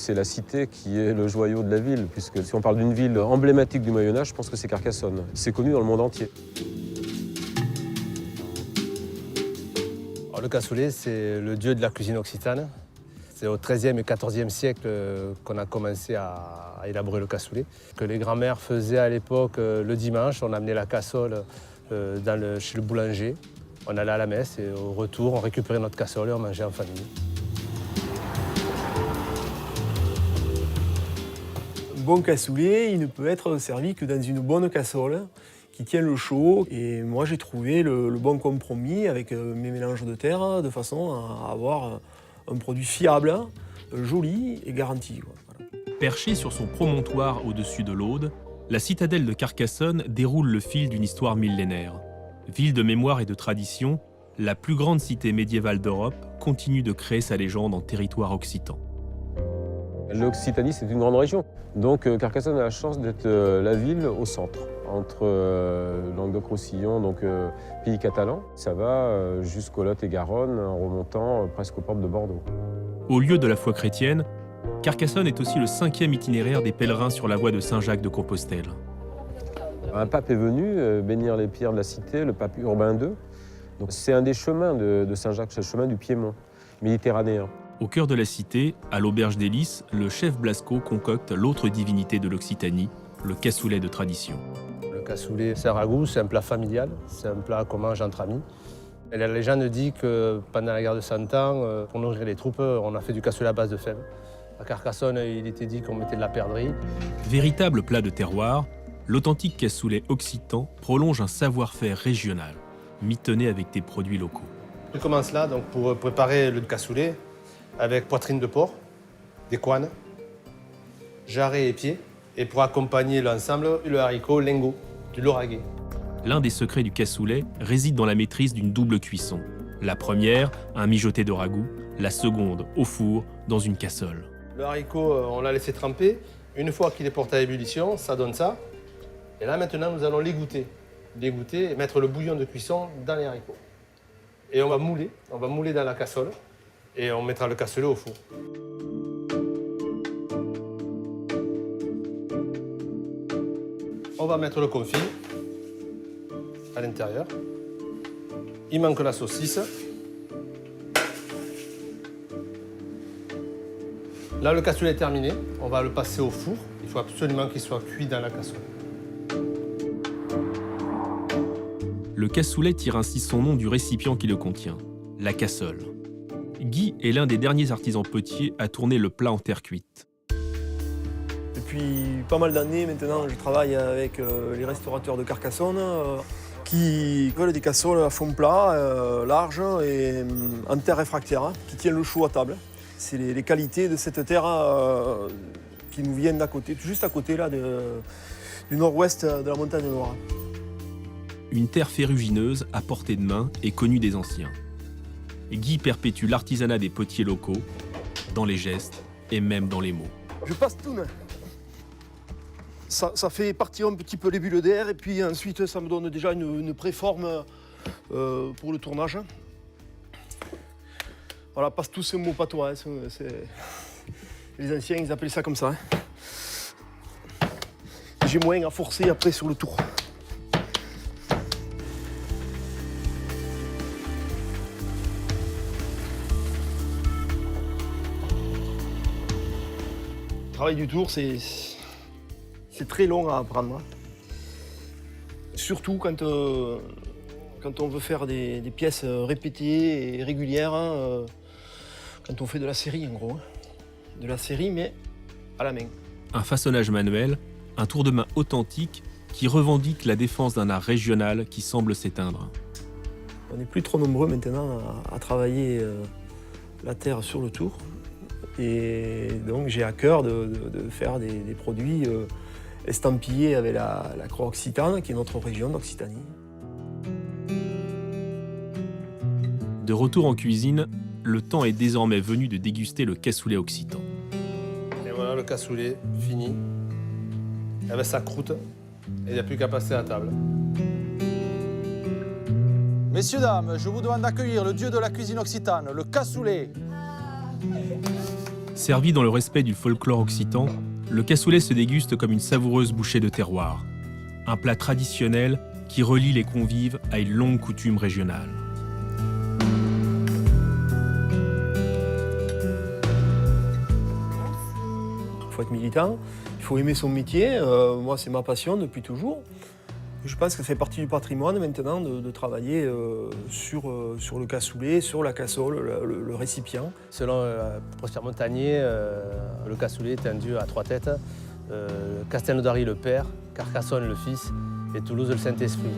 C'est la cité qui est le joyau de la ville, puisque si on parle d'une ville emblématique du Moyen-Âge, je pense que c'est Carcassonne. C'est connu dans le monde entier. Alors, le cassoulet, c'est le dieu de la cuisine occitane. C'est au XIIIe et XIVe siècle qu'on a commencé à élaborer le cassoulet. Que les grands-mères faisaient à l'époque le dimanche, on amenait la cassole chez le boulanger. On allait à la messe et au retour, on récupérait notre cassole et on mangeait en famille. Un bon cassoulet, il ne peut être servi que dans une bonne casserole qui tient le chaud. Et moi, j'ai trouvé le bon compromis avec mes mélanges de terre de façon à avoir un produit fiable, joli et garanti. Voilà. Perchée sur son promontoire au-dessus de l'Aude, la citadelle de Carcassonne déroule le fil d'une histoire millénaire. Ville de mémoire et de tradition, la plus grande cité médiévale d'Europe continue de créer sa légende en territoire occitan. L'Occitanie, c'est une grande région. Donc Carcassonne a la chance d'être la ville au centre, entre Languedoc-Roussillon, donc pays catalan. Ça va jusqu'au Lot-et-Garonne, en remontant presque aux portes de Bordeaux. Au lieu de la foi chrétienne, Carcassonne est aussi le 5e itinéraire des pèlerins sur la voie de Saint-Jacques-de-Compostelle. Un pape est venu bénir les pierres de la cité, le pape Urbain II. C'est un des chemins de Saint-Jacques, c'est le chemin du Piémont méditerranéen. Au cœur de la cité, à l'auberge des Lys, le chef Blasco concocte l'autre divinité de l'Occitanie, le cassoulet de tradition. Le cassoulet, c'est un ragoût, c'est un plat familial, c'est un plat qu'on mange entre amis. Et la légende dit que pendant la guerre de 100 ans, pour nourrir les troupes, on a fait du cassoulet à base de fèves. À Carcassonne, il était dit qu'on mettait de la perdrix. Véritable plat de terroir, l'authentique cassoulet occitan prolonge un savoir-faire régional, mitonné avec des produits locaux. Je commence là donc, pour préparer le cassoulet avec poitrine de porc, des couennes, jarret et pieds, et pour accompagner l'ensemble, le haricot lingot, du lauragais. L'un des secrets du cassoulet réside dans la maîtrise d'une double cuisson. La première, un mijoté de ragoût, la seconde, au four, dans une cassole. Le haricot, on l'a laissé tremper. Une fois qu'il est porté à ébullition, ça donne ça. Et là, maintenant, nous allons l'égoutter. L'égoutter et mettre le bouillon de cuisson dans les haricots. Et on va mouler dans la cassole. Et on mettra le cassoulet au four. On va mettre le confit à l'intérieur. Il manque la saucisse. Là, le cassoulet est terminé. On va le passer au four. Il faut absolument qu'il soit cuit dans la cassole. Le cassoulet tire ainsi son nom du récipient qui le contient, la cassole. Guy est l'un des derniers artisans potiers à tourner le plat en terre cuite. Depuis pas mal d'années maintenant, je travaille avec les restaurateurs de Carcassonne qui veulent des cassoles à fond plat, larges et en terre réfractaire, qui tiennent le chaud à table. C'est les qualités de cette terre qui nous viennent d'à côté, juste à côté là, du nord-ouest de la montagne Noire. Une terre ferrugineuse à portée de main et connue des anciens. Guy perpétue l'artisanat des potiers locaux, dans les gestes et même dans les mots. Je passe tout. Ça fait partir un petit peu les bulles d'air et puis ensuite ça me donne déjà une préforme pour le tournage. Voilà, passe tous ces mots patois. Hein, les anciens, ils appelaient ça comme ça. Hein. J'ai moins à forcer après sur le tour. Le travail du tour, c'est très long à apprendre. Surtout quand on veut faire des pièces répétées et régulières, hein, quand on fait de la série en gros. De la série mais à la main. Un façonnage manuel, un tour de main authentique qui revendique la défense d'un art régional qui semble s'éteindre. On n'est plus trop nombreux maintenant à travailler la terre sur le tour. Et donc j'ai à cœur de faire des produits estampillés avec la croix occitane, qui est notre région d'Occitanie. De retour en cuisine, le temps est désormais venu de déguster le cassoulet occitan. Et voilà le cassoulet fini, avec sa croûte, et il n'y a plus qu'à passer à table. Messieurs, dames, je vous demande d'accueillir le dieu de la cuisine occitane, le cassoulet. Servi dans le respect du folklore occitan, le cassoulet se déguste comme une savoureuse bouchée de terroir. Un plat traditionnel qui relie les convives à une longue coutume régionale. Il faut être militant, il faut aimer son métier. Moi, c'est ma passion depuis toujours. Je pense que ça fait partie du patrimoine maintenant de travailler sur le cassoulet, sur la cassole, le récipient. Selon Prosper Montagnier, le cassoulet est un dieu à 3 têtes. Castelnaudary le Père, Carcassonne le Fils et Toulouse le Saint-Esprit.